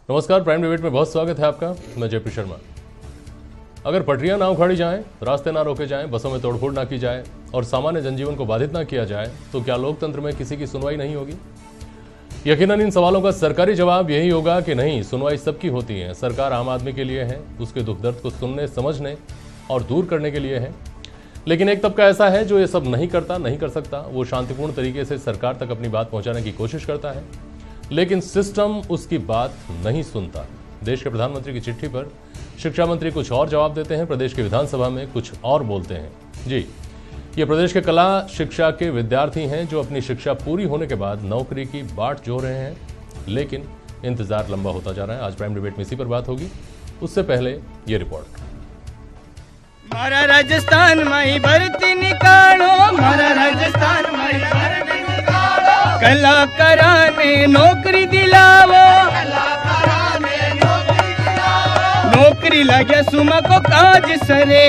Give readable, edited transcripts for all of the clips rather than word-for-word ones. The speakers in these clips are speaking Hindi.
नमस्कार, प्राइम डिबेट में बहुत स्वागत है आपका। मैं जयपुर शर्मा। अगर पटरियां ना उखाड़ी जाएं, रास्ते ना रोके जाएं, बसों में तोड़फोड़ ना की जाए और सामान्य जनजीवन को बाधित ना किया जाए तो क्या लोकतंत्र में किसी की सुनवाई नहीं होगी? यकीनन इन सवालों का सरकारी जवाब यही होगा कि नहीं, सुनवाई सबकी होती है। सरकार आम आदमी के लिए है, उसके दुख दर्द को सुनने, समझने और दूर करने के लिए है। लेकिन एक तबका ऐसा है जो ये सब नहीं करता, नहीं कर सकता। वो शांतिपूर्ण तरीके से सरकार तक अपनी बात पहुंचाने की कोशिश करता है, लेकिन सिस्टम उसकी बात नहीं सुनता। देश के प्रधानमंत्री की चिट्ठी पर शिक्षा मंत्री कुछ और जवाब देते हैं, प्रदेश की विधानसभा में कुछ और बोलते हैं। जी, ये प्रदेश के कला शिक्षा के विद्यार्थी हैं जो अपनी शिक्षा पूरी होने के बाद नौकरी की बाट जोड़ रहे हैं, लेकिन इंतजार लंबा होता जा रहा है। आज प्राइम डिबेट में इसी पर बात होगी। उससे पहले ये रिपोर्ट। मारा राजस्थान में भर्ती निकालो, मारा राजस्थान में भर्ती निकालो, कलाकारा ने नौकरी दिलावो, कलाकारा ने नौकरी दिलावो, नौकरी लगे सुमा को काज सरे।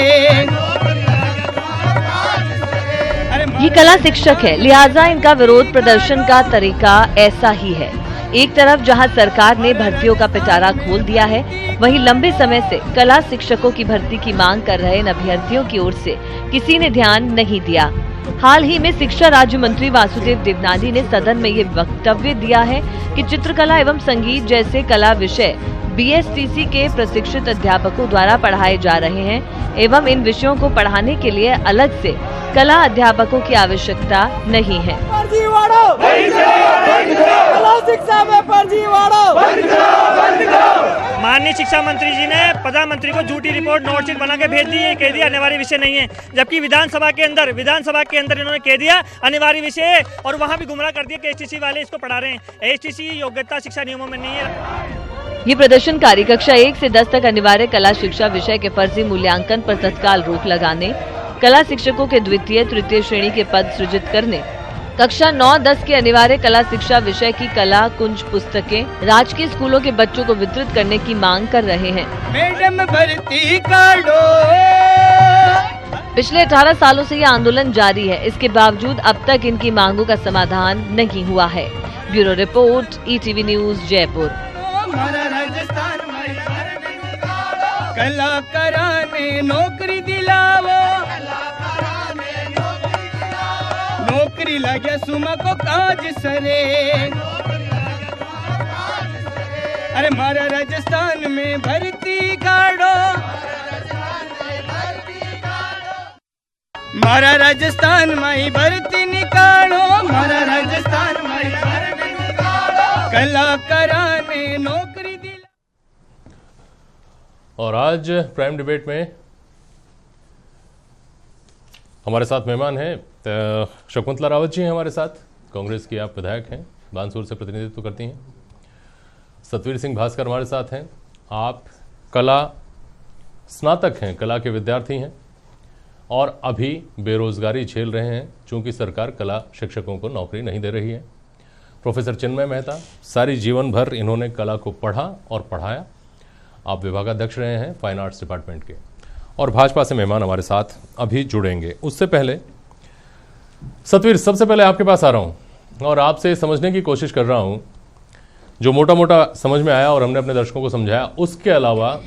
ये कला शिक्षक है, लिहाजा इनका विरोध प्रदर्शन का तरीका ऐसा ही है। एक तरफ जहां सरकार ने भर्तियों का पिटारा खोल दिया है, वहीं लंबे समय से कला शिक्षकों की भर्ती की मांग कर रहे इन अभ्यर्थियों की ओर से किसी ने ध्यान नहीं दिया। हाल ही में शिक्षा राज्य मंत्री वासुदेव देवनानी ने सदन में ये वक्तव्य दिया है कि चित्रकला एवं संगीत जैसे कला विषय बीएसटीसी के प्रशिक्षित अध्यापकों द्वारा पढ़ाए जा रहे हैं एवं इन विषयों को पढ़ाने के लिए अलग से कला अध्यापकों की आवश्यकता नहीं है। माननीय शिक्षा मंत्री जी ने प्रधानमंत्री को झूठी रिपोर्ट नोटशीट बना के भेज दी है, कह दिया अनिवार्य विषय नहीं है, जबकि विधानसभा के अंदर इन्होंने कह दिया अनिवार्य विषय है और वहां भी गुमराह कर दिया कि एचटीसी वाले इसको पढ़ा रहे हैं। एचटीसी योग्यता शिक्षा नियमों में नहीं है। ये प्रदर्शनकारी कक्षा 1 से 10 तक अनिवार्य कला शिक्षा विषय के फर्जी मूल्यांकन पर तत्काल रोक लगाने, कला शिक्षकों के द्वितीय तृतीय श्रेणी के पद सृजित करने, कक्षा 9-10 के अनिवार्य कला शिक्षा विषय की कला कुंज पुस्तकें राजकीय स्कूलों के बच्चों को वितरित करने की मांग कर रहे हैं। मैडम भर्ती काढो। पिछले 18 सालों से ये आंदोलन जारी है, इसके बावजूद अब तक इनकी मांगों का समाधान नहीं हुआ है। Bureau report, ETV news, Jaipur. कलाकारा ने नौकरी दिलावो, नौकरी लगे सुमा को काज सरे। अरे मारा राजस्थान में भर्ती काढो, मारा राजस्थान में भर्ती निकालो, मारा राजस्थान में भर्ती निकालो, कलाकारा ने नौकरी दिला। और आज प्राइम डिबेट में हमारे साथ मेहमान हैं शकुंतला रावत जी हैं हमारे साथ। कांग्रेस की आप विधायक हैं, बानसूर से प्रतिनिधित्व करती हैं। सतवीर सिंह भास्कर हमारे साथ हैं, आप कला स्नातक हैं, कला के विद्यार्थी हैं और अभी बेरोजगारी झेल रहे हैं चूंकि सरकार कला शिक्षकों को नौकरी नहीं दे रही है। प्रोफेसर चिन्मय मेहता, सारी जीवन भर इन्होंने कला को पढ़ा और पढ़ाया। आप विभागाध्यक्ष रहे हैं फाइन आर्ट्स डिपार्टमेंट के। और भाजपा से मेहमान हमारे साथ अभी जुड़ेंगे। उससे पहले सतवीर, सबसे पहले आपके पास आ रहा हूं और आपसे समझने की कोशिश कर रहा हूं, जो मोटा मोटा समझ में आया और हमने अपने दर्शकों को समझाया, उसके अलावा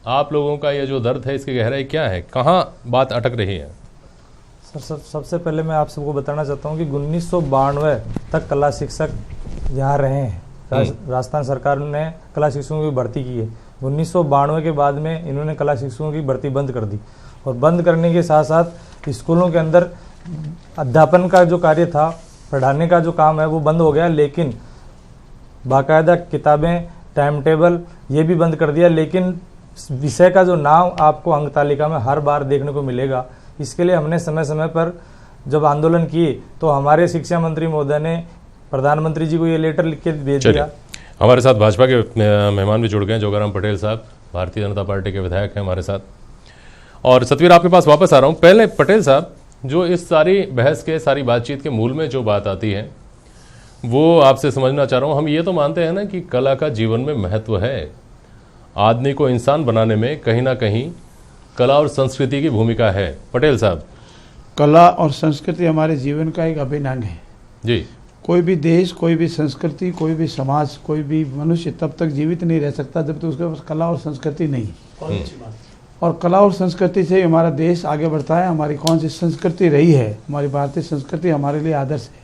आप लोगों का ये जो दर्द है, इसकी गहराई क्या है, कहाँ बात अटक रही है? सर, सबसे पहले मैं आप सबको बताना चाहता हूँ कि 1992 तक कला शिक्षक यहाँ रहे हैं। राजस्थान सरकार ने कला शिक्षकों की भर्ती की है। 1992 के बाद में इन्होंने कला शिक्षकों की भर्ती बंद कर दी और बंद करने के साथ साथ स्कूलों के अंदर अध्यापन का जो कार्य था, पढ़ाने का जो काम है, वो बंद हो गया। लेकिन बाकायदा किताबें, टाइम टेबल ये भी बंद कर दिया। लेकिन विषय का जो नाम आपको अंक तालिका में हर बार देखने को मिलेगा। इसके लिए हमने समय समय पर जब आंदोलन किए तो हमारे शिक्षा मंत्री महोदय ने प्रधानमंत्री जी को ये लेटर लिख के भेज दिया। हमारे साथ भाजपा के मेहमान भी जुड़ गए हैं। जोगाराम पटेल साहब भारतीय जनता पार्टी के विधायक हैं हमारे साथ। और सतवीर, आपके पास वापस आ रहा हूं। पहले पटेल साहब, जो इस सारी बहस के, सारी बातचीत के मूल में जो बात आती है वो आपसे समझना चाह रहा हूं। हम ये तो मानते हैं ना कि कला का जीवन में महत्व है, आदमी को इंसान बनाने में कहीं ना कहीं कला और संस्कृति की भूमिका है। पटेल साहब, कला और संस्कृति हमारे जीवन का एक अभिन्न अंग है जी। कोई भी देश, कोई भी संस्कृति, कोई भी समाज, कोई भी मनुष्य तब तक जीवित नहीं रह सकता जब तक उसके पास कला और संस्कृति नहीं है। और कला और संस्कृति से हमारा देश आगे बढ़ता है। हमारी कौन सी संस्कृति रही है, हमारी भारतीय संस्कृति हमारे लिए आदर्श है।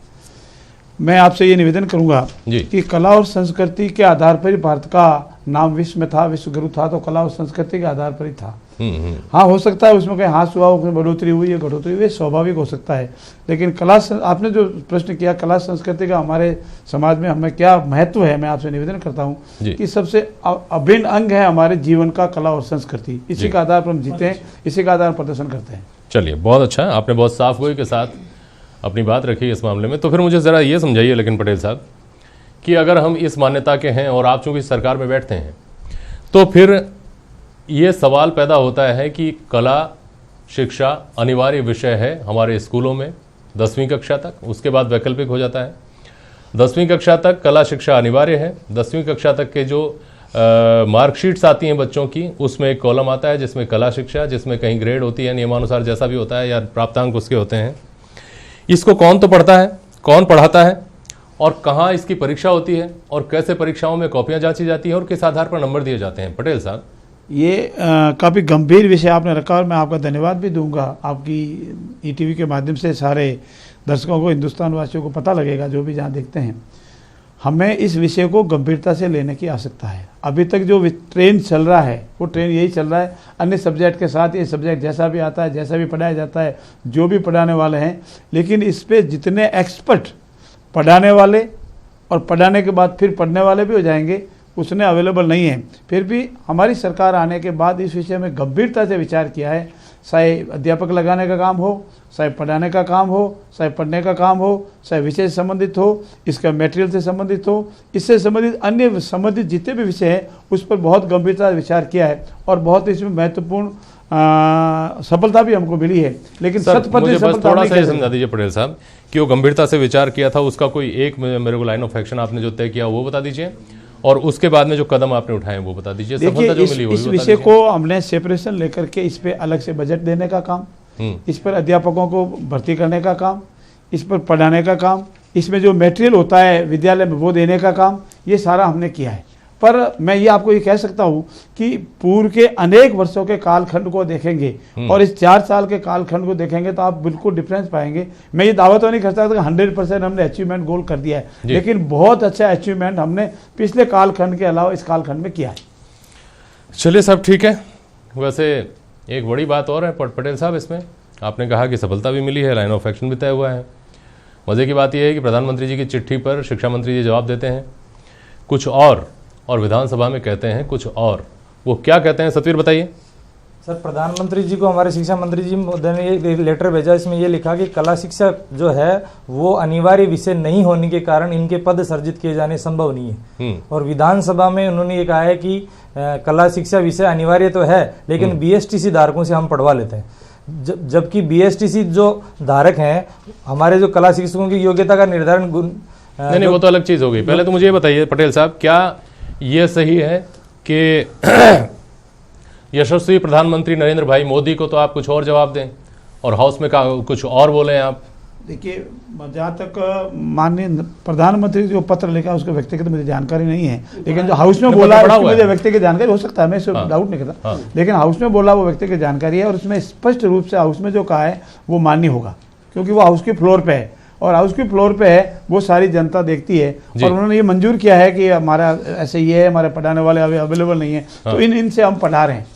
मैं आपसे ये निवेदन करूंगा कि कला और संस्कृति के आधार पर ही भारत का नाम विश्व में था, विश्व गुरु था, तो कला और संस्कृति के आधार पर ही था। हाँ, हो सकता है उसमें कहीं हाथ हुआ, उसमें बढ़ोतरी हुई है, घटोतरी हुई है, स्वाभाविक हो सकता है। लेकिन कला, आपने जो प्रश्न किया कला संस्कृति का हमारे समाज में हमें क्या महत्व है, मैं आपसे निवेदन करता हूँ कि सबसे अभिन्न अंग है हमारे जीवन का कला और संस्कृति। इसी के आधार पर हम जीते हैं, इसी के आधार पर प्रदर्शन करते हैं। चलिए, बहुत अच्छा, आपने बहुत साफ गोई के साथ अपनी बात रखी इस मामले में। तो फिर मुझे ज़रा ये समझाइए लेकिन पटेल साहब कि अगर हम इस मान्यता के हैं और आप चूंकि सरकार में बैठते हैं, तो फिर ये सवाल पैदा होता है कि कला शिक्षा अनिवार्य विषय है हमारे स्कूलों में 10वीं कक्षा तक, उसके बाद वैकल्पिक हो जाता है। 10वीं कक्षा तक कला शिक्षा अनिवार्य है। 10वीं कक्षा तक के जो मार्कशीट्स आती हैं बच्चों की, उसमें एक कॉलम आता है जिसमें कला शिक्षा, जिसमें कहीं ग्रेड होती है नियमानुसार जैसा भी होता है या प्राप्तांक उसके होते हैं। इसको कौन तो पढ़ता है, कौन पढ़ाता है और कहाँ इसकी परीक्षा होती है और कैसे परीक्षाओं में कॉपियां जांची जाती है और किस आधार पर नंबर दिए जाते हैं? पटेल साहब, ये काफ़ी गंभीर विषय आपने रखा और मैं आपका धन्यवाद भी दूंगा। आपकी ईटीवी के माध्यम से सारे दर्शकों को, हिंदुस्तान वासियों को पता लगेगा, जो भी जहाँ देखते हैं। हमें इस विषय को गंभीरता से लेने की आवश्यकता है। अभी तक जो ट्रेंड चल रहा है वो ट्रेंड यही चल रहा है, अन्य सब्जेक्ट के साथ ये सब्जेक्ट जैसा भी आता है, जैसा भी पढ़ाया जाता है, जो भी पढ़ाने वाले हैं, लेकिन इस पर जितने एक्सपर्ट पढ़ाने वाले और पढ़ाने के बाद फिर पढ़ने वाले भी हो जाएंगे, उसने अवेलेबल नहीं है। फिर भी हमारी सरकार आने के बाद इस विषय में गंभीरता से विचार किया है। चाहे अध्यापक लगाने का काम हो, चाहे पढ़ाने का काम हो, चाहे पढ़ने का काम हो, चाहे विषय से संबंधित हो, इसका मटेरियल से संबंधित हो, इससे संबंधित अन्य संबंधित जितने भी विषय हैं उस पर बहुत गंभीरता से विचार किया है और बहुत इसमें महत्वपूर्ण सफलता भी हमको मिली है। लेकिन थोड़ा सा समझा दीजिए पटेल साहब कि वो गंभीरता से विचार किया था, उसका कोई एक मेरे को लाइन ऑफ एक्शन आपने जो तय किया वो बता दीजिए और उसके बाद में जो कदम आपने उठाए वो बता दीजिए। देखिए, इस विषय को हमने सेपरेशन लेकर के इस पे अलग से बजट देने का काम, इस पर अध्यापकों को भर्ती करने का काम, इस पर पढ़ाने का काम, इसमें जो मटेरियल होता है विद्यालय में वो देने का काम, ये सारा हमने किया है। पर मैं ये आपको ये कह सकता हूँ कि पूर्व के अनेक वर्षों के कालखंड को देखेंगे और इस 4 साल के कालखंड को देखेंगे तो आप बिल्कुल डिफरेंस पाएंगे। मैं ये दावा तो नहीं कर सकता कि 100% हमने अचीवमेंट गोल कर दिया है, लेकिन बहुत अच्छा अचीवमेंट हमने पिछले कालखंड के अलावा इस कालखंड में किया है। चलिए सब ठीक है। वैसे एक बड़ी बात और है पटेल साहब, इसमें आपने कहा कि सफलता भी मिली है, लाइन ऑफ एक्शन भी तय हुआ है। मज़े की बात यह है कि प्रधानमंत्री जी की चिट्ठी पर शिक्षा मंत्री जी जवाब देते हैं कुछ और विधानसभा में कहते हैं कुछ और। वो क्या कहते हैं सतवीर बताइए। सर, प्रधानमंत्री जी को हमारे शिक्षा मंत्री जी ने ये लेटर भेजा, इसमें ये लिखा कि कला शिक्षा जो है वो अनिवार्य विषय नहीं होने के कारण इनके पद सर्जित किए जाने संभव नहीं है। और विधानसभा में उन्होंने ये कहा है कि कला शिक्षा विषय अनिवार्य तो है लेकिन बीएसटीसी धारकों से हम पढ़वा लेते हैं, जबकि बीएसटीसी जो धारक हैं हमारे जो कला शिक्षकों की योग्यता का निर्धारण नहीं, वो तो अलग चीज हो गई। पहले तो मुझे ये बताइए पटेल साहब, क्या ये सही है कि यशस्वी प्रधानमंत्री नरेंद्र भाई मोदी को तो आप कुछ और जवाब दें और हाउस में कुछ और बोलें आप? देखिए, जहाँ तक माननीय प्रधानमंत्री जो पत्र लिखा उसके व्यक्तिगत मुझे जानकारी नहीं है, लेकिन जो हाउस में बोला मुझे व्यक्तिगत जानकारी हो सकता है, मैं इसमें डाउट नहीं करता, लेकिन हाउस में बोला वो व्यक्तिगत जानकारी है और उसमें स्पष्ट रूप से हाउस में जो कहा है वो मान्य होगा, क्योंकि वो हाउस के फ्लोर पे है और हाउस के फ्लोर पे है, वो सारी जनता देखती है और उन्होंने ये मंजूर किया है कि हमारा ऐसे ये है, हमारे पढ़ाने वाले अभी अवेलेबल नहीं है, तो इनसे हम पढ़ा रहे हैं।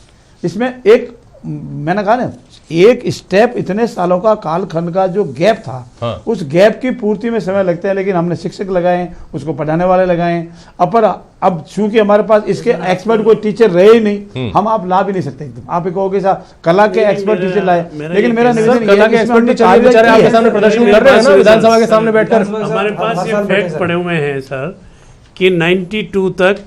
इसमें एक मैंने कहा ना, एक स्टेप इतने सालों का कालखंड का जो गैप था, उस गैप की पूर्ति में समय लगता है, लेकिन हमने शिक्षक लगाए, उसको पढ़ाने वाले लगाए। अब चूंकि हमारे पास इसके एक्सपर्ट कोई टीचर रहे ही नहीं, हम आप ला भी नहीं सकते। आप कहोगे साहब कला के एक्सपर्ट टीचर लाए, लेकिन मेरा निवेदन कला के एक्सपर्ट टीचर आपके सामने प्रदर्शन कर रहे हैं ना विधानसभा के सामने बैठकर। हमारे पास ये फैक्ट पड़े हुए हैं सर कि 92 तक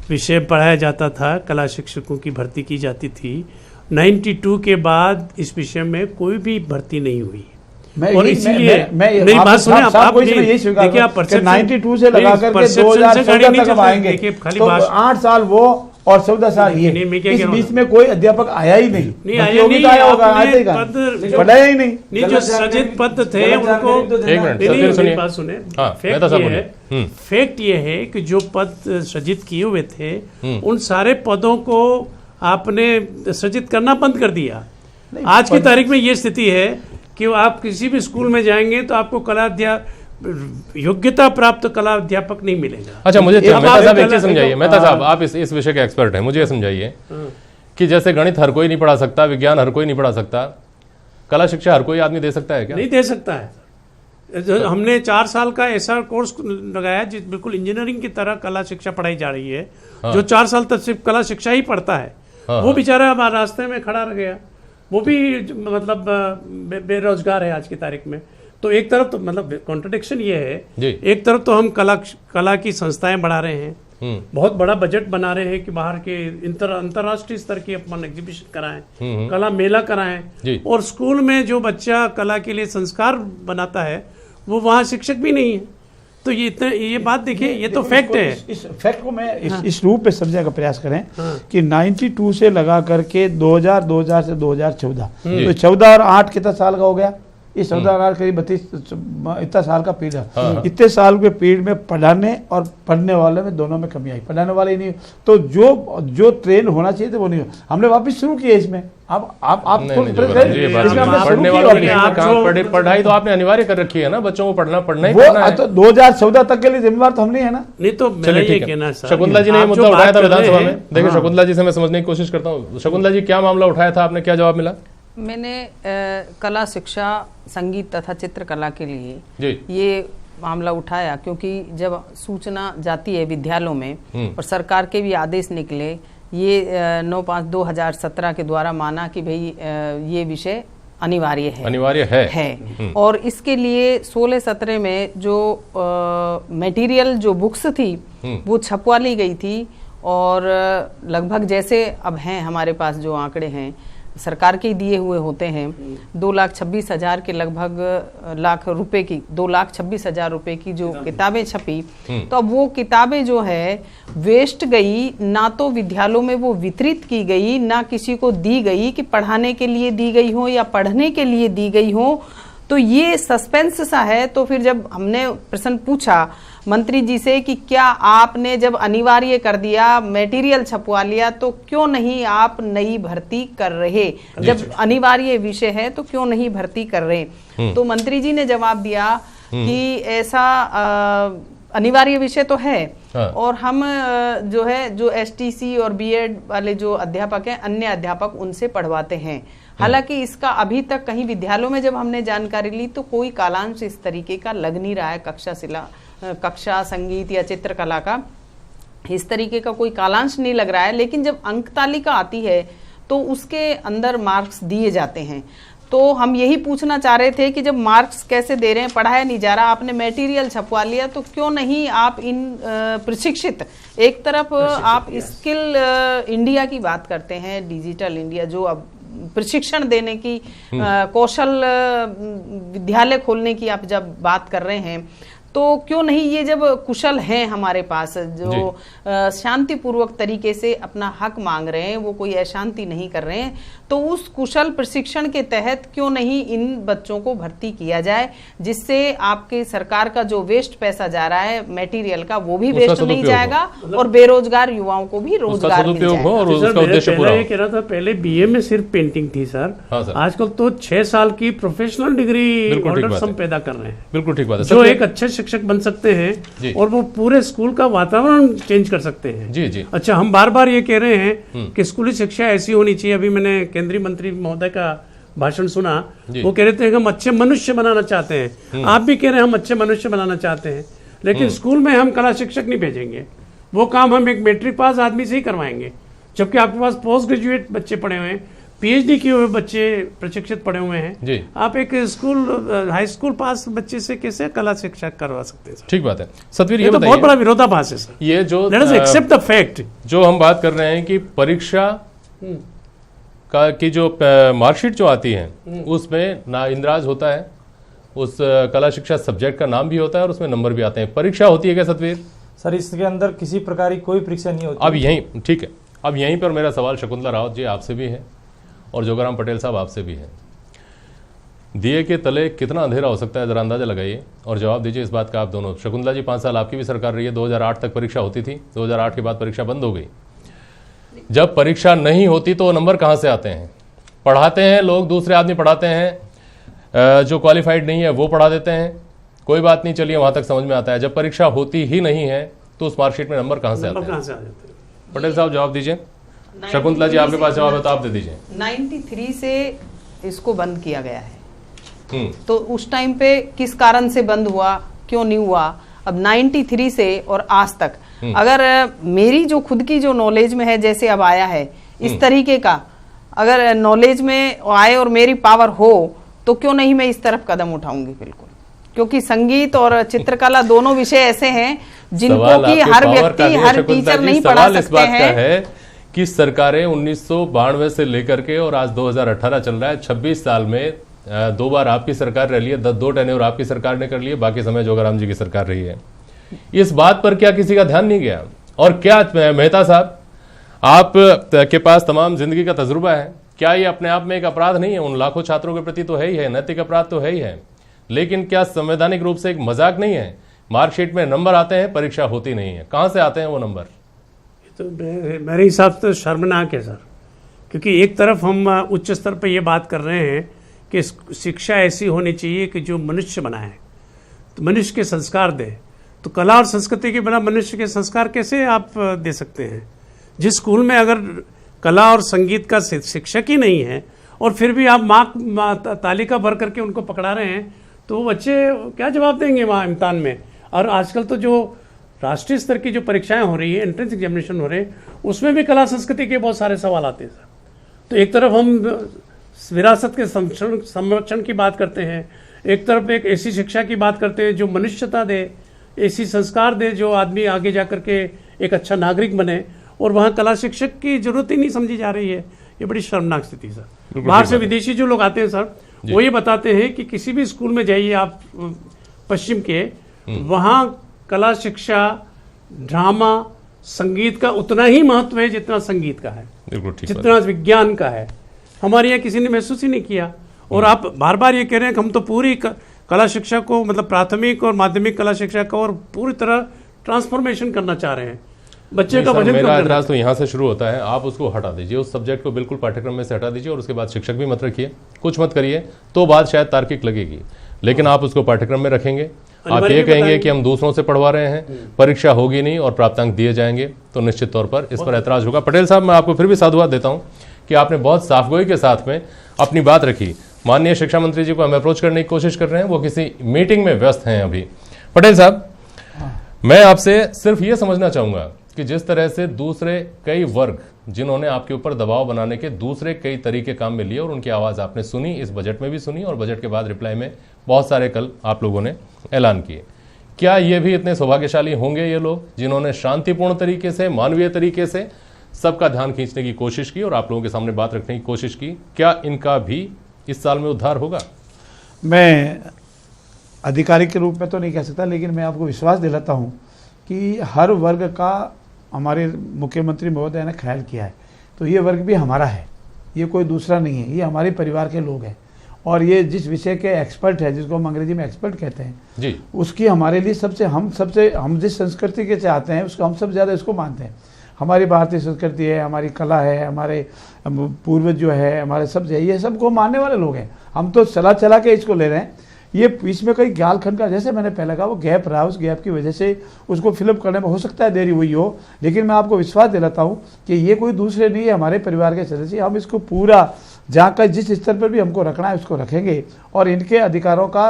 विषय पढ़ाया जाता था, कला शिक्षकों की भर्ती की जाती थी। 92 के बाद इस विषय में कोई भी भर्ती नहीं हुई और इसीलिए मेरी बात सुने आप देखिए, आप 92 से लगा करके 2014 तक हम आएंगे तो 8 साल वो और 14 साल ये, नहीं, मैं क्या इस कह रहा हूं बीच में कोई अध्यापक आया ही नहीं, नहीं आया नहीं, आया होगा, आपने आते का पद पढ़ाया ही नहीं। नहीं, जो सृजित पद थे उनको एक मिनट नहीं, सतवीर सुनिए। मेरी बात सुने। हाँ, फैक्ट मेहता ये साहब है, बोलिए। फैक्ट ये है कि जो पद सृजित किए हुए थे उन सारे पदों को आपने सृजित करना बंद कर दिया। आज की तारीख में ये स्थिति है कि आप किसी भी स्कूल में जाएंगे तो आपको योग्यता प्राप्त कला अध्यापक नहीं मिलेगा। अच्छा, मुझे अब मेहता आप साहब एक कला- चीज समझाइए। मेहता साहब, आप इस विषय के एक्सपर्ट हैं, मुझे ये समझाइए कि जैसे गणित हर कोई नहीं पढ़ा सकता, विज्ञान हर कोई नहीं पढ़ा सकता, कला शिक्षा हर कोई आदमी दे सकता है क्या? नहीं दे सकता है। जो हमने 4 साल का ऐसा कोर्स लगाया जिस बिल्कुल इंजीनियरिंग की तरह कला शिक्षा पढ़ाई जा रही है। जो 4 साल तक सिर्फ कला शिक्षा ही पढ़ता है, वो बेचारा हमारे रास्ते में खड़ा रह गया, वो भी मतलब बेरोजगार है आज की तारीख में। तो एक तरफ तो मतलब कॉन्ट्रडिक्शन ये है, एक तरफ तो हम कला की संस्थाएं बढ़ा रहे हैं, बहुत बड़ा बजट बना रहे हैं कि बाहर के अंतर्राष्ट्रीय स्तर की अपन एग्जीबिशन कराएं, कला मेला कराएं, और स्कूल में जो बच्चा कला के लिए संस्कार बनाता है वो वहाँ शिक्षक भी नहीं है। तो ये बात देखिए, ये तो फैक्ट है। इस फैक्ट को मैं इस रूप में समझने का प्रयास करें कि 92 से लगा करके 2000 से 2014, तो 14 और 8 कितना साल का हो गया? इस 14 करीब 32 इतना साल का पीरियड है। इतने साल के पीरियड में पढ़ाने और पढ़ने वाले में दोनों में कमी आई। पढ़ाने वाले ही नहीं, तो जो ट्रेन होना चाहिए था वो नहीं। हमने वापस शुरू किया इसमें। अब आप पढ़ाई तो आपने अनिवार्य कर रखी है ना, बच्चों को पढ़ना ही वो पढ़ना है। तो 2014 तक के लिए जिम्मेवार तो हम नहीं है ना। नहीं तो मेरा ये कहना है शकुंतला जी ने ये मुद्दा उठाया था विधानसभा में। देखिए, शकुंतला जी से मैं समझने की कोशिश करता हूँ। शकुंतला जी, क्या मामला उठाया था आपने, क्या जवाब मिला? मैंने कला शिक्षा, संगीत तथा चित्रकला के लिए ये मामला उठाया, क्योंकि जब सूचना जाती है विद्यालयों में और सरकार के भी आदेश निकले, ये 9/5/2017 के द्वारा माना कि भाई ये विषय अनिवार्य है। और इसके लिए 16-17 में जो मटेरियल जो बुक्स थी वो छपवा ली गई थी, और लगभग जैसे अब हैं हमारे पास जो आंकड़े हैं सरकार के दिए हुए होते हैं, 2,26,000 के लगभग लाख रुपए की 2,26,000 रुपए की जो किताबें छपी, तो अब वो किताबें जो है वेस्ट गई, ना तो विद्यालयों में वो वितरित की गई, ना किसी को दी गई कि पढ़ाने के लिए दी गई हो या पढ़ने के लिए दी गई हो। तो ये सस्पेंस सा है। तो फिर जब हमने प्रश्न पूछा मंत्री जी से कि क्या आपने जब अनिवार्य कर दिया, मटेरियल छपवा लिया, तो क्यों नहीं आप नई भर्ती कर रहे? जब अनिवार्य विषय है तो क्यों नहीं भर्ती कर रहे? तो मंत्री जी ने जवाब दिया कि ऐसा अनिवार्य विषय तो है, और हम जो STC और BEd वाले जो अध्यापक हैं, अन्य अध्यापक उनसे पढ़वाते हैं। हालांकि इसका अभी तक कहीं विद्यालयों में जब हमने जानकारी ली तो कोई कालांश इस तरीके का लग नहीं रहा है। कक्षा संगीत या चित्रकला का इस तरीके का कोई कालांश नहीं लग रहा है। लेकिन जब अंक तालिका आती है तो उसके अंदर मार्क्स दिए जाते हैं। तो हम यही पूछना चाह रहे थे कि जब मार्क्स कैसे दे रहे हैं, पढ़ाया नहीं जा रहा, आपने मटेरियल छपवा लिया, तो क्यों नहीं आप इन प्रशिक्षित, एक तरफ आप स्किल इंडिया की बात करते हैं, डिजिटल इंडिया, जो अब प्रशिक्षण देने की कौशल विद्यालय खोलने की आप जब बात कर रहे हैं, तो क्यों नहीं ये जब कुशल हैं हमारे पास जो शांतिपूर्वक तरीके से अपना हक मांग रहे हैं, वो कोई अशांति नहीं कर रहे हैं, तो उस कुशल प्रशिक्षण के तहत क्यों नहीं इन बच्चों को भर्ती किया जाए, जिससे आपके सरकार का जो वेस्ट पैसा जा रहा है मटेरियल का, वो भी वेस्ट नहीं जाएगा और बेरोजगार युवाओं को भी रोजगार मिल जाएगा। ये कह रहा था पहले BA में सिर्फ पेंटिंग थी सर, आजकल तो 6 साल की प्रोफेशनल डिग्री होल्डर्स हम पैदा कर रहे हैं। बिल्कुल ठीक बात है। जो एक अच्छे शिक्षक बन सकते हैं और वो पूरे स्कूल का वातावरण चेंज कर सकते हैं। जी। अच्छा, हम बार बार ये कह रहे हैं कि स्कूली शिक्षा ऐसी होनी चाहिए। अभी मैंने केंद्रीय मंत्री महोदय का भाषण सुना, वो कह रहे थे कि हम अच्छे मनुष्य बनाना चाहते हैं। आप भी कह रहे हैं हम अच्छे मनुष्य बनाना चाहते हैं, लेकिन स्कूल में हम कला शिक्षक नहीं भेजेंगे। वो काम हम एक मैट्रिक पास आदमी से ही करवाएंगे, जबकि आपके पास पोस्ट ग्रेजुएट बच्चे पढ़े हुए हैं, PhD किए हुए बच्चे प्रशिक्षित पढ़े हुए हैं। आप एक स्कूल हाई स्कूल पास बच्चे से कैसे कला शिक्षा करवा सकते हैं? ठीक बात है। सतवीर, ये तो बहुत बड़ा विरोधाभास है सर। ये जो let us accept the fact, जो हम बात कर रहे हैं कि परीक्षा का की जो मार्कशीट जो आती है उसमें ना इंद्राज होता है, उस कला शिक्षा सब्जेक्ट का नाम भी होता है और उसमें नंबर भी आते हैं। परीक्षा होती है क्या सतवीर? सर, इसके अंदर किसी प्रकार की कोई परीक्षा नहीं होती। अब यही ठीक है, अब यहीं पर मेरा सवाल शकुंतला रावत जी आपसे भी है और जोगाराम पटेल साहब आपसे भी है। दिए के तले कितना अंधेरा हो सकता है, जरा अंदाजा लगाइए और जवाब दीजिए इस बात का आप दोनों। शकुंतला जी 5 साल आपकी भी सरकार रही है, 2008 तक परीक्षा होती थी, 2008 के बाद परीक्षा बंद हो गई। जब परीक्षा नहीं होती तो नंबर कहाँ से आते हैं? पढ़ाते हैं लोग, दूसरे आदमी पढ़ाते हैं, जो क्वालिफाइड नहीं है वो पढ़ा देते हैं, कोई बात नहीं, चलिए वहां तक समझ में आता है। जब परीक्षा होती ही नहीं है तो उस मार्कशीट में नंबर कहाँ से आते हैं? पटेल साहब जवाब दीजिए। शकुंतला जी आपके पास जवाब है तो आप दे दीजिए। 93 से इसको बंद किया गया है, तो उस टाइम पे किस कारण से बंद हुआ, क्यों नहीं हुआ, अब 93 से और आज तक अगर मेरी जो खुद की जो नॉलेज में है, जैसे अब आया है इस तरीके का, अगर नॉलेज में आए और मेरी पावर हो तो क्यों नहीं मैं इस तरफ कदम उठाऊंगी, बिल्कुल। क्योंकि संगीत और चित्रकला दोनों विषय ऐसे हैं जिनको कि हर व्यक्ति, हर टीचर नहीं पढ़ा सकते हैं। कि सरकारें 1992 से लेकर के और आज 2018 चल रहा है, 26 साल में 2 बार आपकी सरकार रह ली है, 2 टेन्योर आपकी सरकार ने कर लिए, बाकी समय जोगाराम जी की सरकार रही है। इस बात पर क्या किसी का ध्यान नहीं गया? और क्या मेहता साहब आप के पास तमाम जिंदगी का तजुर्बा है, क्या ये अपने आप में एक अपराध नहीं है? उन लाखों छात्रों के प्रति तो है ही है, नैतिक अपराध तो है ही है, लेकिन क्या संवैधानिक रूप से एक मजाक नहीं है? मार्कशीट में नंबर आते हैं, परीक्षा होती नहीं है, कहां से आते हैं वो नंबर? तो मेरे हिसाब से तो शर्मनाक है सर, क्योंकि एक तरफ हम उच्च स्तर पर ये बात कर रहे हैं कि शिक्षा ऐसी होनी चाहिए कि जो मनुष्य बनाए, तो मनुष्य के संस्कार दे। तो कला और संस्कृति के बिना मनुष्य के संस्कार कैसे आप दे सकते हैं? जिस स्कूल में अगर कला और संगीत का शिक्षक ही नहीं है और फिर भी आप तालिका भर करके उनको पकड़ा रहे हैं, तो वो बच्चे क्या जवाब देंगे वहाँ इम्तिहान में? और आजकल तो जो राष्ट्रीय स्तर की जो परीक्षाएं हो रही है, एंट्रेंस एग्जामिनेशन हो रहे हैं, उसमें भी कला संस्कृति के बहुत सारे सवाल आते हैं सर। तो एक तरफ हम विरासत के संरक्षण की बात करते हैं, एक तरफ एक ऐसी शिक्षा की बात करते हैं जो मनुष्यता दे, ऐसी संस्कार दे जो आदमी आगे जा करके एक अच्छा नागरिक बने, और वहाँ कला शिक्षक की जरूरत ही नहीं समझी जा रही है। ये बड़ी शर्मनाक स्थिति सर। बाहर से विदेशी जो लोग आते हैं सर, वो ये बताते हैं कि किसी भी स्कूल में जाइए आप पश्चिम के, वहाँ कला शिक्षा, ड्रामा, संगीत का उतना ही महत्व है जितना संगीत का है, जितना विज्ञान का है। हमारे यहाँ किसी ने महसूस ही नहीं किया। और आप बार बार ये कह रहे हैं कि हम तो पूरी कला शिक्षा को, मतलब प्राथमिक और माध्यमिक कला शिक्षा को और पूरी तरह ट्रांसफॉर्मेशन करना चाह रहे हैं। बच्चे का वजन मेरा एतराज तो यहाँ से शुरू होता है, आप उसको हटा दीजिए, उस सब्जेक्ट को बिल्कुल पाठ्यक्रम में से हटा दीजिए और उसके बाद शिक्षक भी मत रखिए, कुछ मत करिए, तो बात शायद तार्किक लगेगी। लेकिन आप उसको पाठ्यक्रम में रखेंगे, आप ये कहेंगे कि हम दूसरों से पढ़वा रहे हैं, परीक्षा होगी नहीं और प्राप्तांक दिए जाएंगे, तो निश्चित तौर पर इस पर ऐतराज होगा। पटेल साहब, मैं आपको फिर भी साधुवाद देता हूं कि आपने बहुत साफगोई के साथ में अपनी बात रखी। माननीय शिक्षा मंत्री जी को हम अप्रोच करने की कोशिश कर रहे हैं, वो किसी मीटिंग में व्यस्त हैं अभी। पटेल साहब, मैं आपसे सिर्फ ये समझना चाहूंगा कि जिस तरह से दूसरे कई वर्ग जिन्होंने आपके ऊपर दबाव बनाने के दूसरे कई तरीके काम में लिए और उनकी आवाज़ आपने सुनी, इस बजट में भी सुनी और बजट के बाद रिप्लाई में बहुत सारे कल आप लोगों ने ऐलान किए, क्या ये भी इतने सौभाग्यशाली होंगे ये लोग जिन्होंने शांतिपूर्ण तरीके से, मानवीय तरीके से सबका ध्यान खींचने की कोशिश की और आप लोगों के सामने बात रखने की कोशिश की? क्या इनका भी इस साल में उद्धार होगा? मैं अधिकारी के रूप में तो नहीं कह सकता, लेकिन मैं आपको विश्वास दिलाता हूँ कि हर वर्ग का हमारे मुख्यमंत्री महोदय ने ख्याल किया है। तो ये वर्ग भी हमारा है, ये कोई दूसरा नहीं है, ये हमारे परिवार के लोग हैं। और ये जिस विषय के एक्सपर्ट है, जिसको हम अंग्रेजी में एक्सपर्ट कहते हैं जी, उसकी हमारे लिए हम जिस संस्कृति के से आते हैं उसको हम सब ज़्यादा इसको मानते हैं। हमारी भारतीय संस्कृति है, हमारी कला है, हमारे पूर्वज जो है, हमारे सब ये सबको मानने वाले लोग हैं। हम तो चला के इसको ले रहे हैं। ये इसमें कई गालखंड का, जैसे मैंने पहले कहा, वो गैप रहा, उस गैप की वजह से उसको फिलअप करने में हो सकता है देरी हुई हो, लेकिन मैं आपको विश्वास दिलाता हूँ कि ये कोई दूसरे नहीं है, हमारे परिवार के सदस्य। हम इसको पूरा जहाँ का जिस स्तर पर भी हमको रखना है उसको रखेंगे और इनके अधिकारों का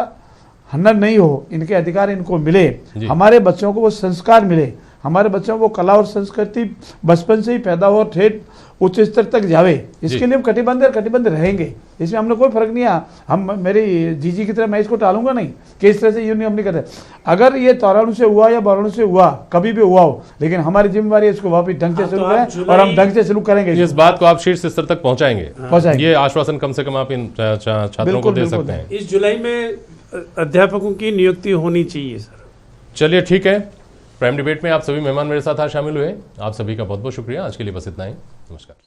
हनन नहीं हो, इनके अधिकार इनको मिले, हमारे बच्चों को वो संस्कार मिले, हमारे बच्चों को कला और संस्कृति बचपन से ही पैदा हो, ठेठ उच्च स्तर तक जावे, इसके लिए हम कटिबद्ध रहेंगे। इसमें हमने कोई फर्क नहीं है। हम मेरी जीजी की तरह मैं इसको टालूंगा नहीं कि इस तरह से यूं नहीं, हम नहीं करते। अगर ये 93 से हुआ या 92 से हुआ, कभी भी हुआ हो, लेकिन हमारी जिम्मेवारी है इसको वापिस ढंग से शुरू करें और हम ढंग से शुरू करेंगे। इस बात को आप शीर्ष स्तर तक पहुंचाएंगे, ये आश्वासन कम से कम आप इन छात्रों को दे सकते हैं। इस जुलाई में अध्यापकों की नियुक्ति होनी चाहिए सर। चलिए ठीक है, प्राइम डिबेट में आप सभी मेहमान मेरे साथ आज शामिल हुए। आप सभी का बहुत बहुत शुक्रिया। आज के लिए बस इतना ही। नमस्कार।